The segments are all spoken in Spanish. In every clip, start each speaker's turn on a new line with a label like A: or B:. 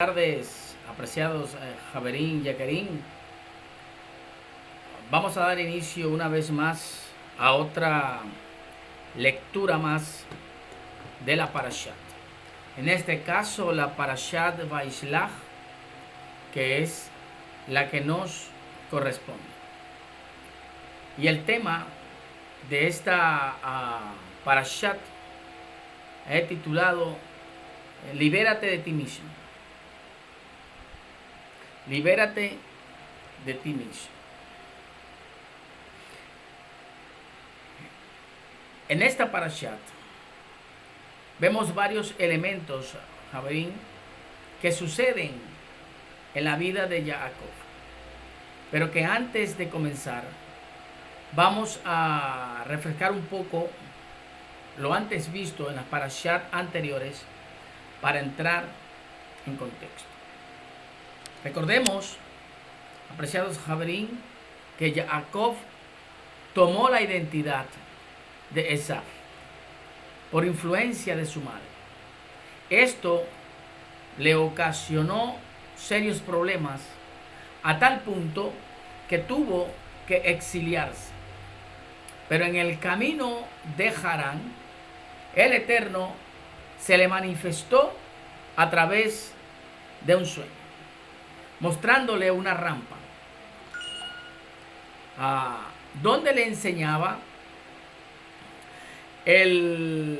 A: Buenas tardes, apreciados Javerín, Yaquerín. Vamos a dar inicio una vez más a otra lectura más de la Parashat. En este caso, la Parashat Vaishlach, que es la que nos corresponde. Y el tema de esta Parashat he titulado Libérate de ti mismo. Libérate de ti mismo. En esta Parashat vemos varios elementos, Javerín, que suceden en la vida de Jacob. Pero que antes de comenzar, vamos a refrescar un poco lo antes visto en las Parashat anteriores para entrar en contexto. Recordemos, apreciados Javerín, que Jacob tomó la identidad de Esaf por influencia de su madre. Esto le ocasionó serios problemas a tal punto que tuvo que exiliarse. Pero en el camino de Harán, el Eterno se le manifestó a través de un sueño, mostrándole una rampa donde le enseñaba el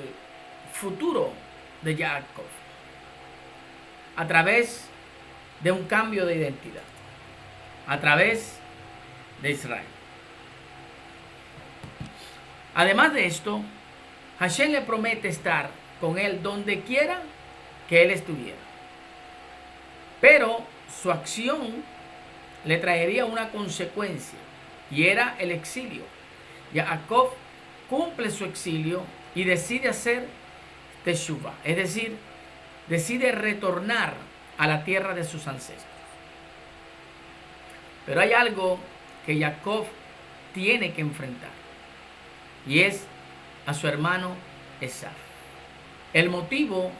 A: futuro de Jacob a través de un cambio de identidad, a través de Israel. Además de esto, Hashem le promete estar con él donde quiera que él estuviera. Pero su acción le traería una consecuencia, y era el exilio. Jacob cumple su exilio y decide hacer Teshuvah, es decir, decide retornar a la tierra de sus ancestros. Pero hay algo que Jacob tiene que enfrentar, y es a su hermano Esaf. El motivo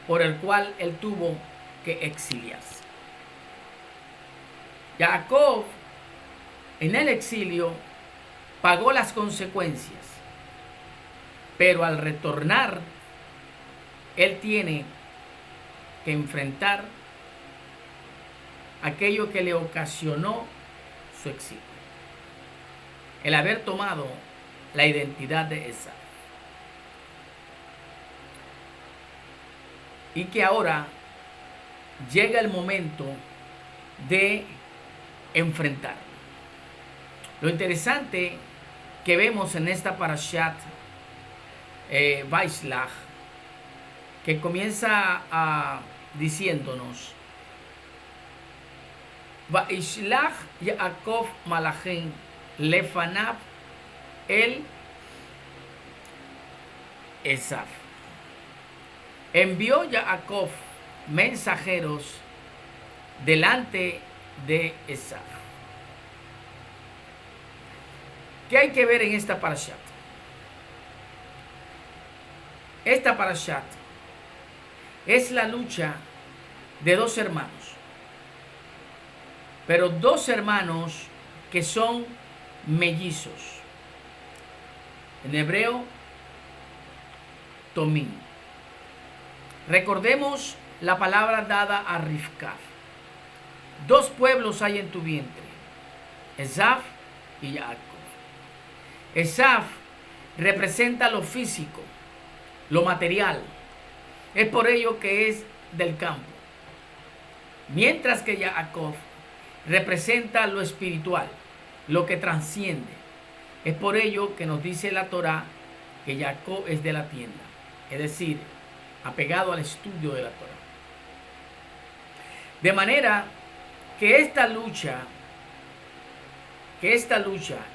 A: por el cual él tuvo que exiliarse. Jacob, en el exilio, pagó las consecuencias, pero al retornar, él tiene que enfrentar aquello que le ocasionó su exilio, el haber tomado la identidad de Esaf. Y que ahora llega el momento de enfrentar. Lo interesante que vemos en esta Parashat Vaishlach, que comienza diciéndonos: Vaishlach Yaakov Malachim Lefanav el Esaf. Envió Jacob mensajeros delante de Esaf. ¿Qué hay que ver en esta Parashat? Esta Parashat es la lucha de dos hermanos, pero dos hermanos que son mellizos. En hebreo, Tomim. Recordemos la palabra dada a Rivka. Dos pueblos hay en tu vientre, Esaf y Jacob. Esaf representa lo físico, lo material. Es por ello que es del campo. Mientras que Jacob representa lo espiritual, lo que trasciende. Es por ello que nos dice la Torá que Jacob es de la tienda, es decir, apegado al estudio de la Torá. De manera que esta lucha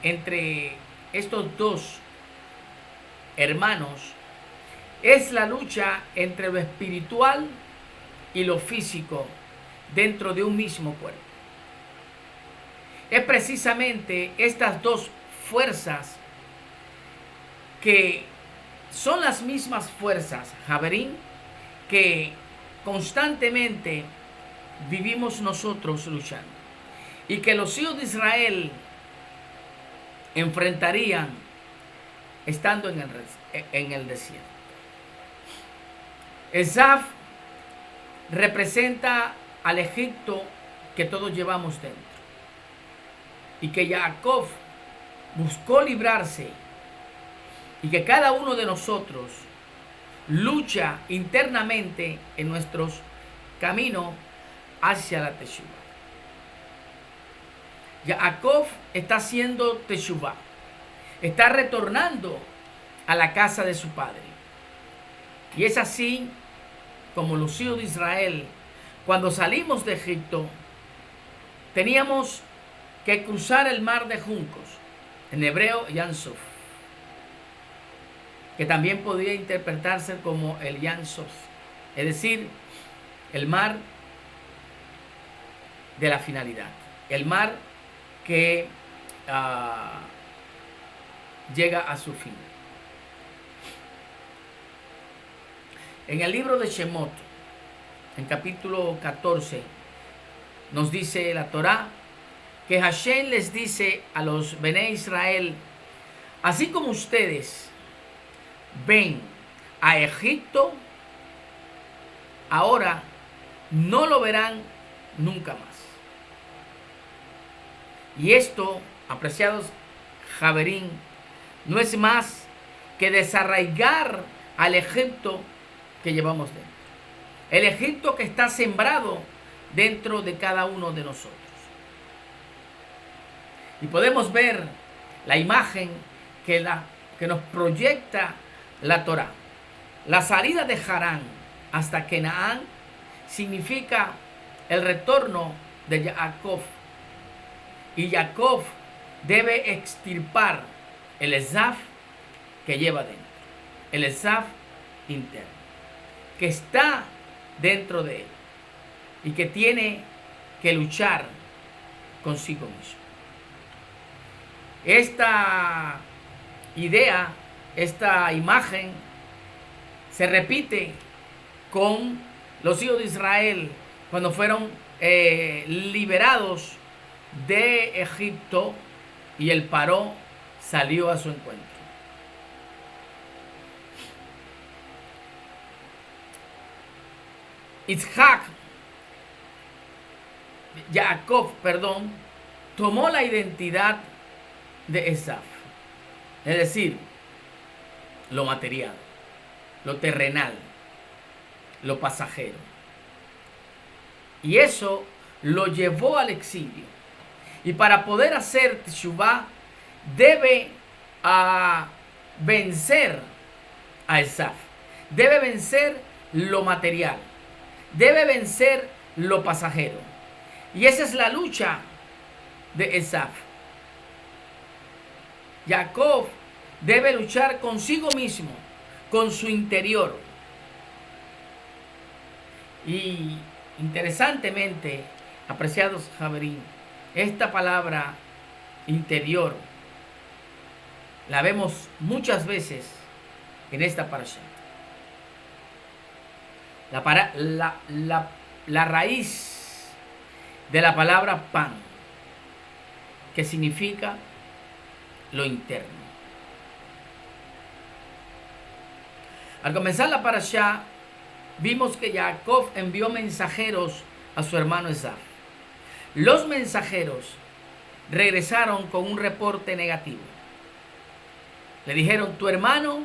A: entre estos dos hermanos es la lucha entre lo espiritual y lo físico dentro de un mismo cuerpo. Es precisamente estas dos fuerzas que son las mismas fuerzas, Javerín, que constantemente vivimos nosotros luchando y que los hijos de Israel enfrentarían estando en el desierto. Esaf representa al Egipto que todos llevamos dentro y que Jacob buscó librarse, y que cada uno de nosotros lucha internamente en nuestros caminos hacia la Teshuvah. Jacob está haciendo Teshuvah, está retornando a la casa de su padre. Y es así como los hijos de Israel, cuando salimos de Egipto, teníamos que cruzar el mar de juncos, en hebreo Yam-Suf, que también podría interpretarse como el Yam-Suf, es decir, el mar de la finalidad, el mar que llega a su fin. En el libro de Shemot, en capítulo 14, nos dice la Torá que Hashem les dice a los Bené Israel: así como ustedes ven a Egipto, ahora no lo verán nunca más. Y esto, apreciados Javerín, no es más que desarraigar al Egipto que llevamos dentro. El Egipto que está sembrado dentro de cada uno de nosotros. Y podemos ver la imagen que nos proyecta la Torá. La salida de Harán hasta Canaán significa el retorno de Jacob. Y Jacob debe extirpar el Esaf que lleva dentro. El Esaf interno, que está dentro de él y que tiene que luchar consigo mismo. Esta idea, esta imagen se repite con los hijos de Israel cuando fueron liberados de Egipto y el Paró salió a su encuentro. Jacob, tomó la identidad de Esaf, es decir, lo material, lo terrenal, lo pasajero. Y eso lo llevó al exilio. Y para poder hacer Teshuvah, debe vencer a Esaf. Debe vencer lo material. Debe vencer lo pasajero. Y esa es la lucha de Esaf. Jacob debe luchar consigo mismo, con su interior. Y interesantemente, apreciados Javerín, esta palabra interior la vemos muchas veces en esta parasha. La raíz de la palabra pan, que significa lo interno. Al comenzar la parasha, vimos que Jacob envió mensajeros a su hermano Esaf. Los mensajeros regresaron con un reporte negativo. Le dijeron: tu hermano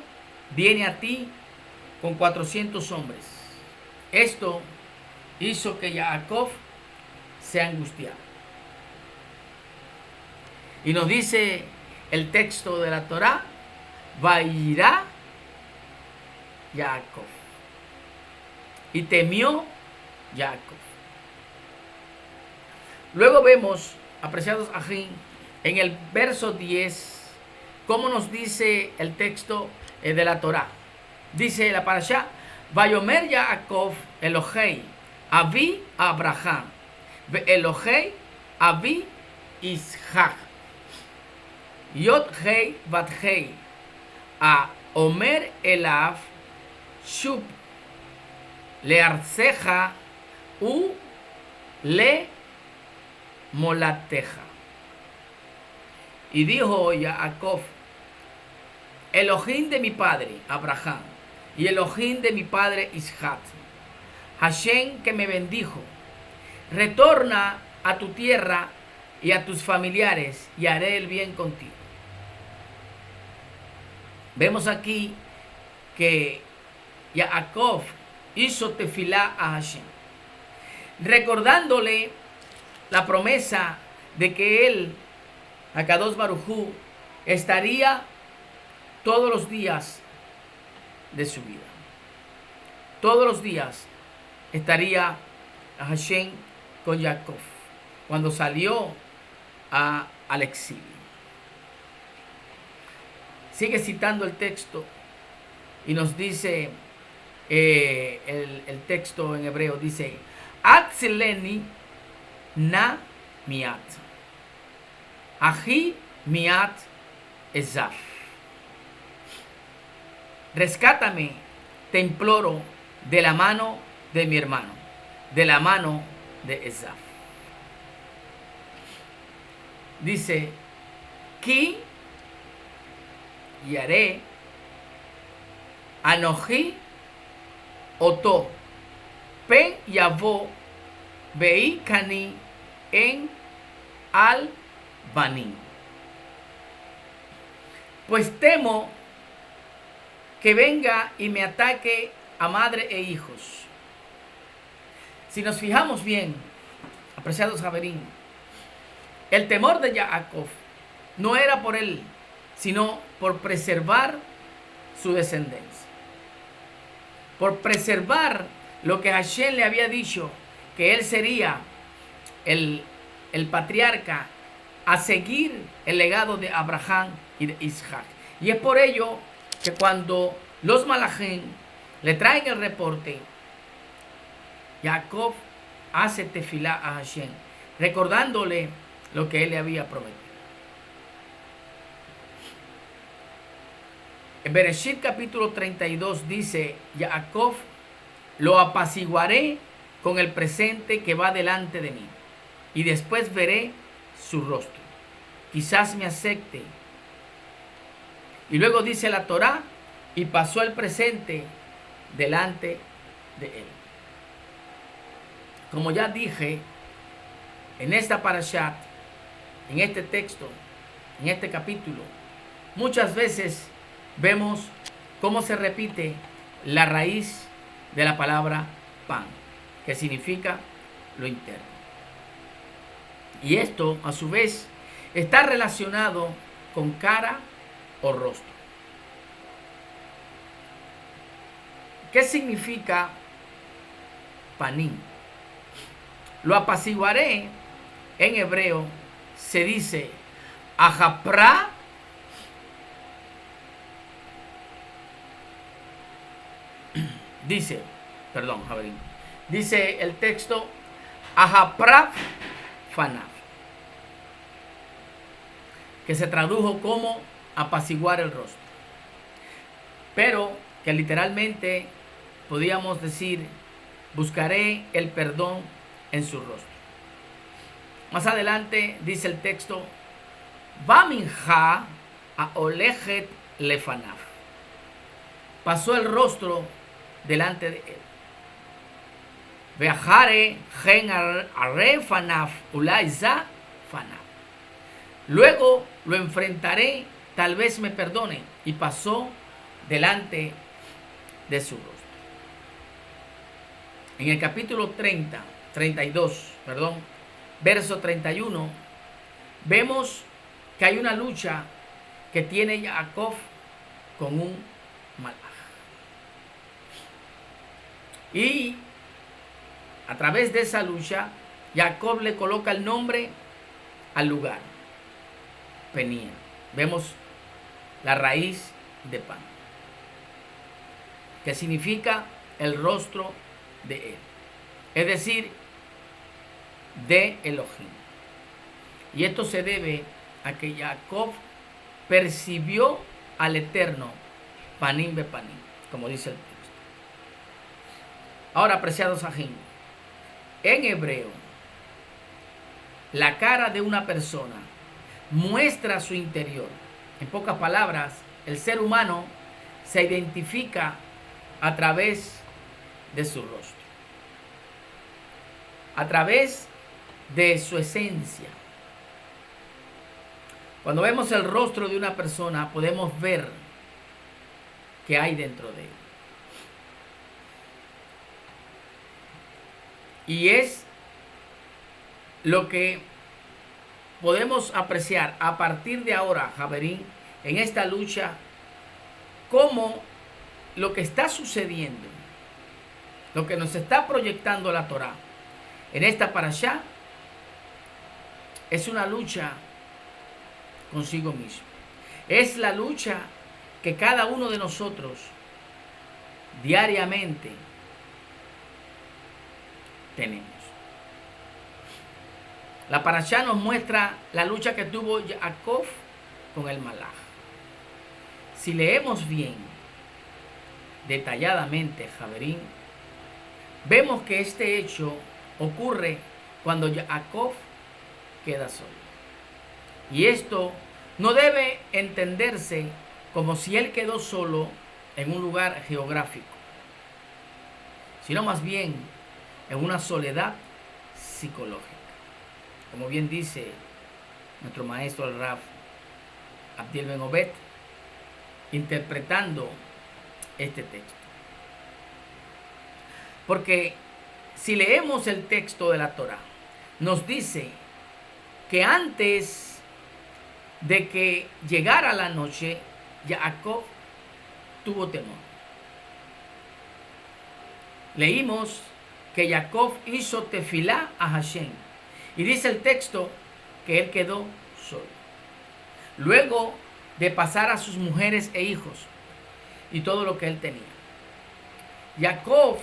A: viene a ti con 400 hombres. Esto hizo que Jacob se angustiara. Y nos dice el texto de la Torá: Vayirá Jacob. Y temió Jacob. Luego vemos, apreciados ajín, en el verso 10, cómo nos dice el texto de la Torá. Dice la parashá: Vayomer Jacob Elohei Avi Abraham Elohei Avi Ishak Yod Hei Bat Hei A Omer Elav Shub Learceja U le molateja. Y dijo Jacob, Elohim de mi padre Abraham y Elohim de mi padre Isaac, Hashem que me bendijo, retorna a tu tierra y a tus familiares y haré el bien contigo. Vemos aquí que Jacob hizo tefilá a Hashem, recordándole la promesa de que él, Akadosh Baruj Hu, estaría todos los días de su vida. Todos los días estaría Hashem con Jacob cuando salió al exilio. Sigue citando el texto y nos dice, el texto en hebreo dice, Atzeleni na miat, ahi miat Esaf. Rescátame, te imploro, de la mano de mi hermano, de la mano de Esaf. Dice, Ki yaré anoji oto pen yavo vei kani en al banim. Pues temo que venga y me ataque a madre e hijos. Si nos fijamos bien, apreciados Javerín, el temor de Jacob no era por él, sino por preservar su descendencia. Por preservar lo que Hashem le había dicho, que él sería el patriarca a seguir el legado de Abraham y de Isaac. Y es por ello que cuando los malajim le traen el reporte, Jacob hace tefilá a Hashem, recordándole lo que él le había prometido. En Bereshit capítulo 32 dice, Jacob, lo apaciguaré con el presente que va delante de mí, y después veré su rostro. Quizás me acepte. Y luego dice la Torá, y pasó el presente delante de él. Como ya dije, en esta parashat, en este texto, en este capítulo, muchas veces vemos cómo se repite la raíz de la palabra pan, que significa lo interno. Y esto, a su vez, está relacionado con cara o rostro. ¿Qué significa panim? Lo apaciguaré, en hebreo se dice ajapra dice el texto ajapra fanaf, que se tradujo como apaciguar el rostro, pero que literalmente podíamos decir buscaré el perdón en su rostro. Más adelante dice el texto Vaminja a Olejet lefanaf, pasó el rostro delante de él. Veajare gen arre fanaf ulaiza fanaf, luego lo enfrentaré, tal vez me perdone, y pasó delante de su rostro. En el capítulo 32, verso 31, vemos que hay una lucha que tiene Jacob con un malaj. Y a través de esa lucha, Jacob le coloca el nombre al lugar, Peniel. Vemos la raíz de pan, que significa el rostro de él, es decir, de Elohim. Y esto se debe a que Jacob percibió al Eterno panim be panim, como dice el texto. Ahora, apreciados ajín, en hebreo la cara de una persona muestra su interior. En pocas palabras, el ser humano se identifica a través de su rostro, a través de su esencia. Cuando vemos el rostro de una persona, podemos ver qué hay dentro de él. Y es lo que podemos apreciar a partir de ahora, Javerín, en esta lucha, cómo lo que está sucediendo, lo que nos está proyectando la Torá en esta parashá, es una lucha consigo mismo. Es la lucha que cada uno de nosotros diariamente tenemos. La parashá nos muestra la lucha que tuvo Jacob con el Malaj. Si leemos bien, detalladamente, Javerín, vemos que este hecho ocurre cuando Jacob queda solo. Y esto no debe entenderse como si él quedó solo en un lugar geográfico, sino más bien en una soledad psicológica. Como bien dice nuestro maestro el Raf Abdiel Ben Obed, interpretando este texto. Porque si leemos el texto de la Torá, nos dice que antes de que llegara la noche, Jacob tuvo temor. Leímos que Jacob hizo tefilá a Hashem. Y dice el texto que él quedó solo. Luego de pasar a sus mujeres e hijos y todo lo que él tenía. Jacob,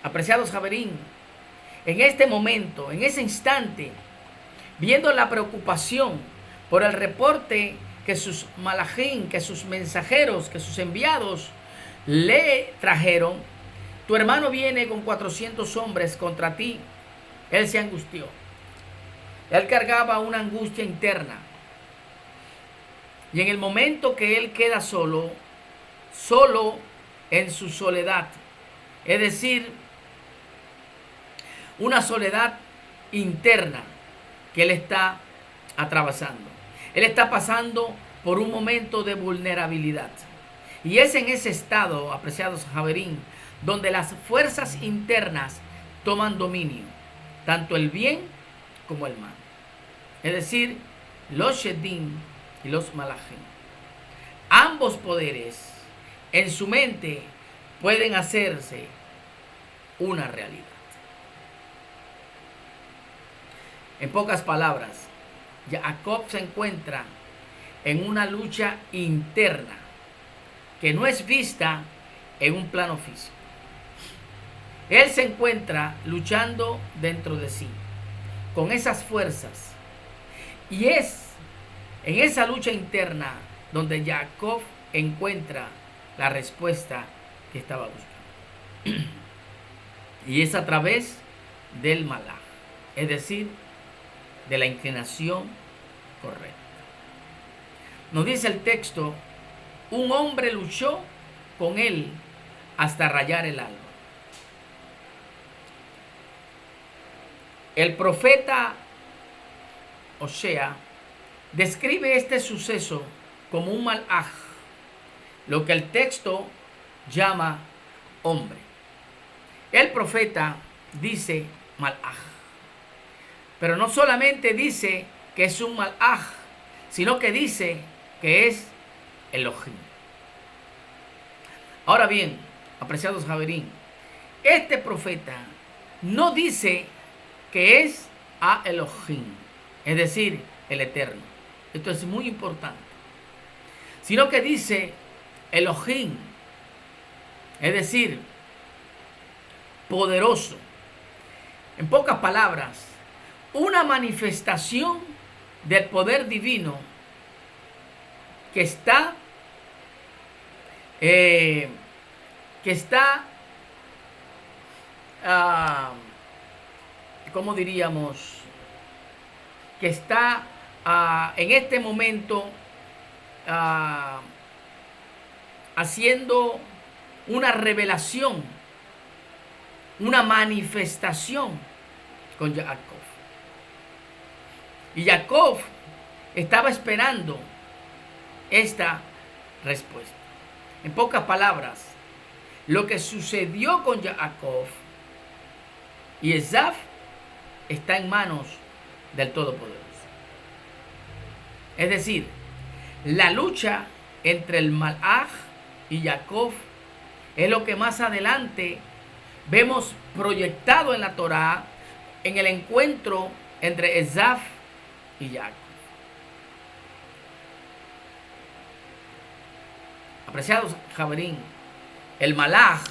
A: apreciados Javerín, en este momento, en ese instante, viendo la preocupación por el reporte que sus malajín, que sus mensajeros, que sus enviados le trajeron, tu hermano viene con 400 hombres contra ti. Él se angustió. Él cargaba una angustia interna. Y en el momento que él queda solo, solo en su soledad, es decir, una soledad interna que él está atravesando. Él está pasando por un momento de vulnerabilidad. Y es en ese estado, apreciados Javerín, donde las fuerzas internas toman dominio, tanto el bien como el mal. Es decir, los Shedim y los Malachim. Ambos poderes en su mente pueden hacerse una realidad. En pocas palabras, Jacob se encuentra en una lucha interna que no es vista en un plano físico. Él se encuentra luchando dentro de sí, con esas fuerzas. Y es en esa lucha interna donde Jacob encuentra la respuesta que estaba buscando. Y es a través del malaj, es decir, de la inclinación correcta. Nos dice el texto, un hombre luchó con él hasta rayar el alba. El profeta Osea describe este suceso como un malaj, lo que el texto llama hombre. El profeta dice malaj, pero no solamente dice que es un malaj, sino que dice que es Elohim. Ahora bien, apreciados Javerín, este profeta no dice que es a Elohim, es decir, el Eterno. Esto es muy importante. Sino que dice Elohim, es decir, poderoso. En pocas palabras, una manifestación del poder divino que está ¿cómo diríamos? que está en este momento haciendo una revelación, una manifestación con Jacob. Y Jacob estaba esperando esta respuesta. En pocas palabras, lo que sucedió con Jacob y Esaf está en manos del Todopoderoso. Es decir, la lucha entre el Malach y Jacob es lo que más adelante vemos proyectado en la Torá, en el encuentro entre Esaf y Jacob. Apreciados Javerín, el Malach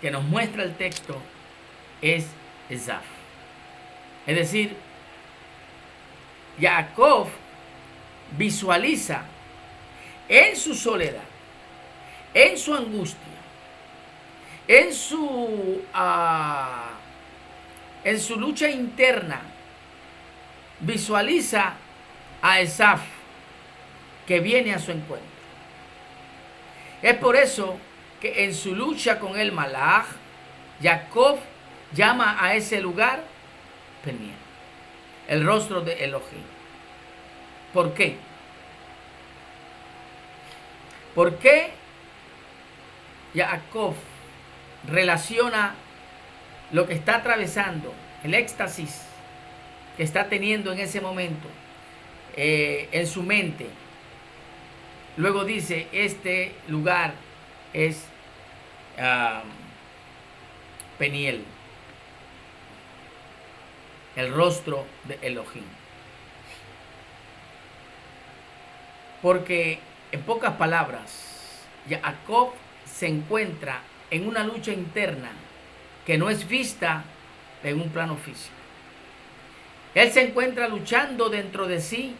A: que nos muestra el texto es Esaf. Es decir, Jacob visualiza en su soledad, en su angustia, en su lucha interna, visualiza a Esaf que viene a su encuentro. Es por eso que en su lucha con el Malach, Jacob llama a ese lugar Peniel, el rostro de Elohim. ¿Por qué? ¿Por qué Jacob relaciona lo que está atravesando, el éxtasis que está teniendo en ese momento en su mente? Luego dice, este lugar es Peniel, el rostro de Elohim. Porque, en pocas palabras, Jacob se encuentra en una lucha interna que no es vista en un plano físico. Él se encuentra luchando dentro de sí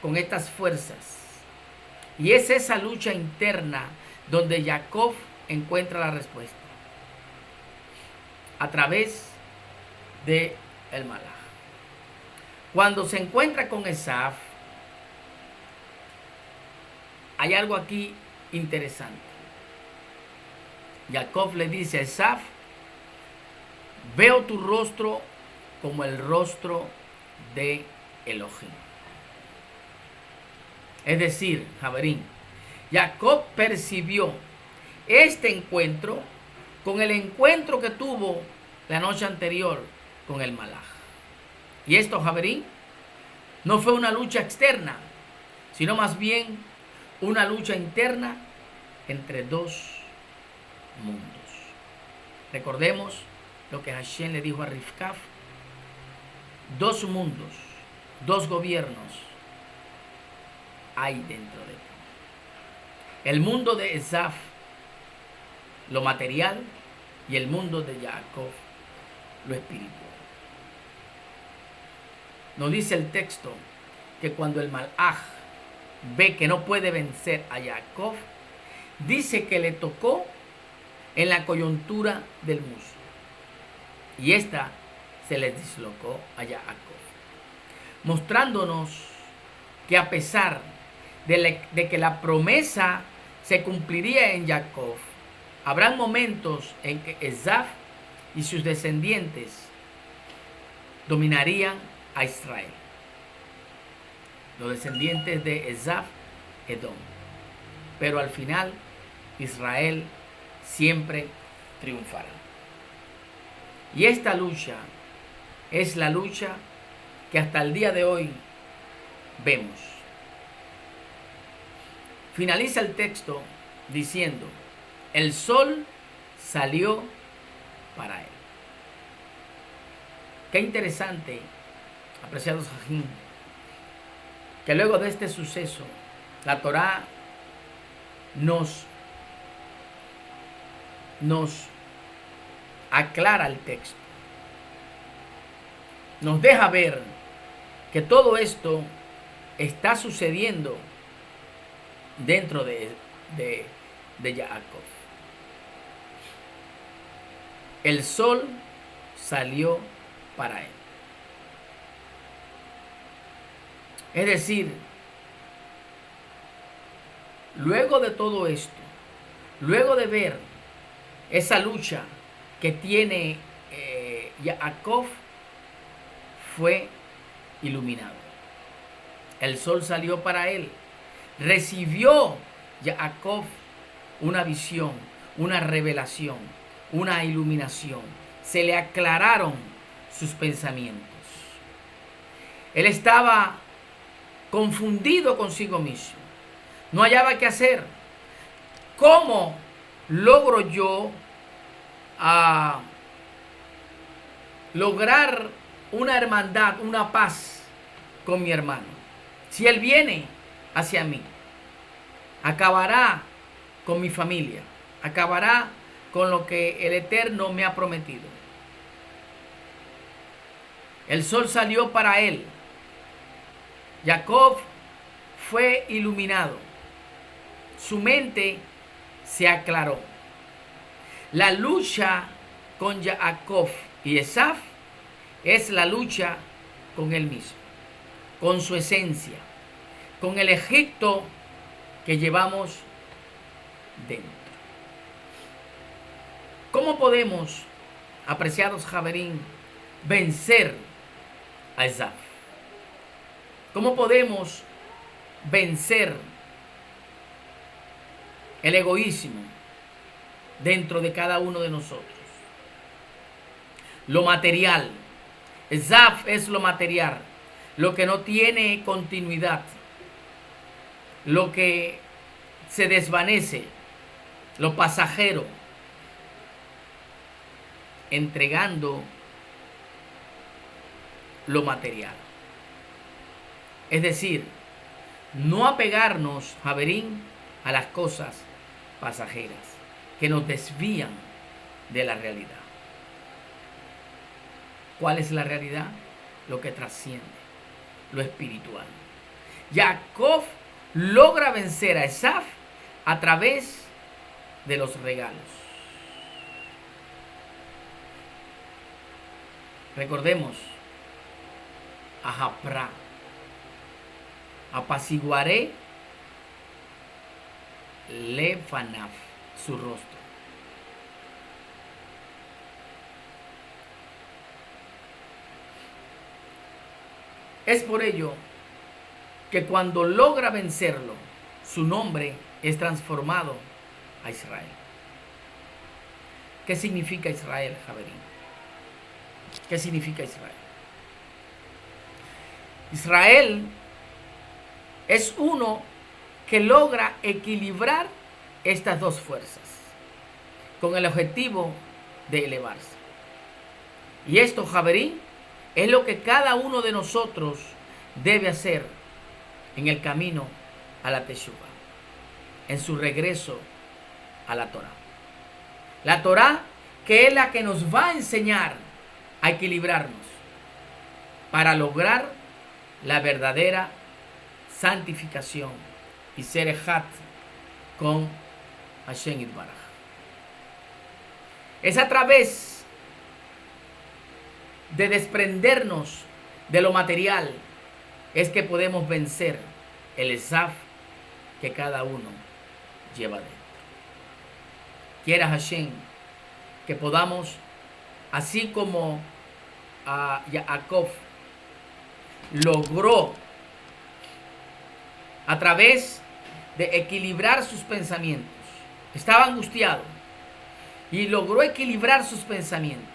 A: con estas fuerzas. Y es esa lucha interna donde Jacob encuentra la respuesta. A través de el Malach. Cuando se encuentra con Esaf, hay algo aquí interesante. Jacob le dice a Esaf, veo tu rostro como el rostro de Elohim. Es decir, Javerín, Jacob percibió este encuentro con el encuentro que tuvo la noche anterior con el Malach. Y esto, Javerín, no fue una lucha externa, sino más bien una lucha interna entre dos mundos. Recordemos lo que Hashem le dijo a Rivkaf: dos mundos, dos gobiernos hay dentro de ti. El mundo de Esaf, lo material, y el mundo de Jacob, lo espiritual. Nos dice el texto que cuando el Malach ve que no puede vencer a Jacob, dice que le tocó en la coyuntura del muslo, y esta se le dislocó a Jacob, mostrándonos que a pesar de que la promesa se cumpliría en Jacob, habrán momentos en que Esaf y sus descendientes dominarían a Israel. Los descendientes de Esaf, Edom. Pero al final, Israel siempre triunfará. Y esta lucha es la lucha que hasta el día de hoy vemos. Finaliza el texto diciendo, el sol salió para él. Qué interesante, apreciados Jajín, que luego de este suceso, la Torá nos aclara el texto. Nos deja ver que todo esto está sucediendo dentro de Jacob. El sol salió para él. Es decir, luego de todo esto, luego de ver esa lucha que tiene Jacob, fue iluminado. El sol salió para él. Recibió Jacob una visión, una revelación, una iluminación. Se le aclararon sus pensamientos. Él estaba confundido consigo mismo. No hallaba qué hacer. ¿Cómo logro yo lograr una hermandad, una paz con mi hermano? Si él viene hacia mí, acabará con mi familia, acabará con lo que el Eterno me ha prometido. El sol salió para él. Jacob fue iluminado. Su mente se aclaró. La lucha con Jacob y Esaf es la lucha con él mismo, con su esencia, con el Egipto que llevamos dentro. ¿Cómo podemos, apreciados Javerín, vencer a Esaf? ¿Cómo podemos vencer el egoísmo dentro de cada uno de nosotros? Lo material. Esaf es lo material, lo que no tiene continuidad, lo que se desvanece, lo pasajero, entregando lo material. Es decir, no apegarnos, Javerín, a las cosas pasajeras que nos desvían de la realidad. ¿Cuál es la realidad? Lo que trasciende, lo espiritual. Jacob logra vencer a Esaf a través de los regalos. Recordemos a Japra. Apaciguaré Lefanaf, su rostro. Es por ello que cuando logra vencerlo, su nombre es transformado a Israel. ¿Qué significa Israel, Javerín? ¿Qué significa Israel? Israel es uno que logra equilibrar estas dos fuerzas con el objetivo de elevarse. Y esto, Javerín, es lo que cada uno de nosotros debe hacer en el camino a la Teshuvá, en su regreso a la Torá. La Torá, que es la que nos va a enseñar a equilibrarnos para lograr la verdadera santificación y ser ejat con Hashem Yitbaraj. Es a través de desprendernos de lo material es que podemos vencer el Esaf que cada uno lleva dentro. Quiera Hashem que podamos, así como a Jacob logró a través de equilibrar sus pensamientos, estaba angustiado y logró equilibrar sus pensamientos.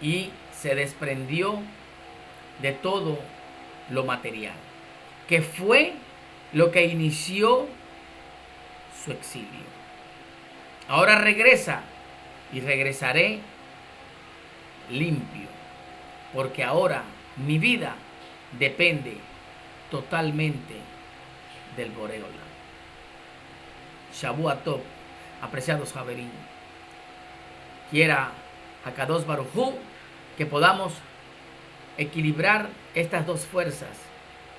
A: Y se desprendió de todo lo material, que fue lo que inició su exilio. Ahora regresa y regresaré limpio, porque ahora mi vida depende totalmente del Boré Olam. Shavua Tov, apreciados Javerín. Quiera Akadosh Baruj Hu que podamos equilibrar estas dos fuerzas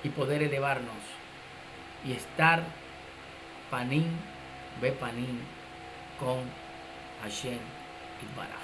A: y poder elevarnos y estar panim be panim con Hashem Yitbaraj.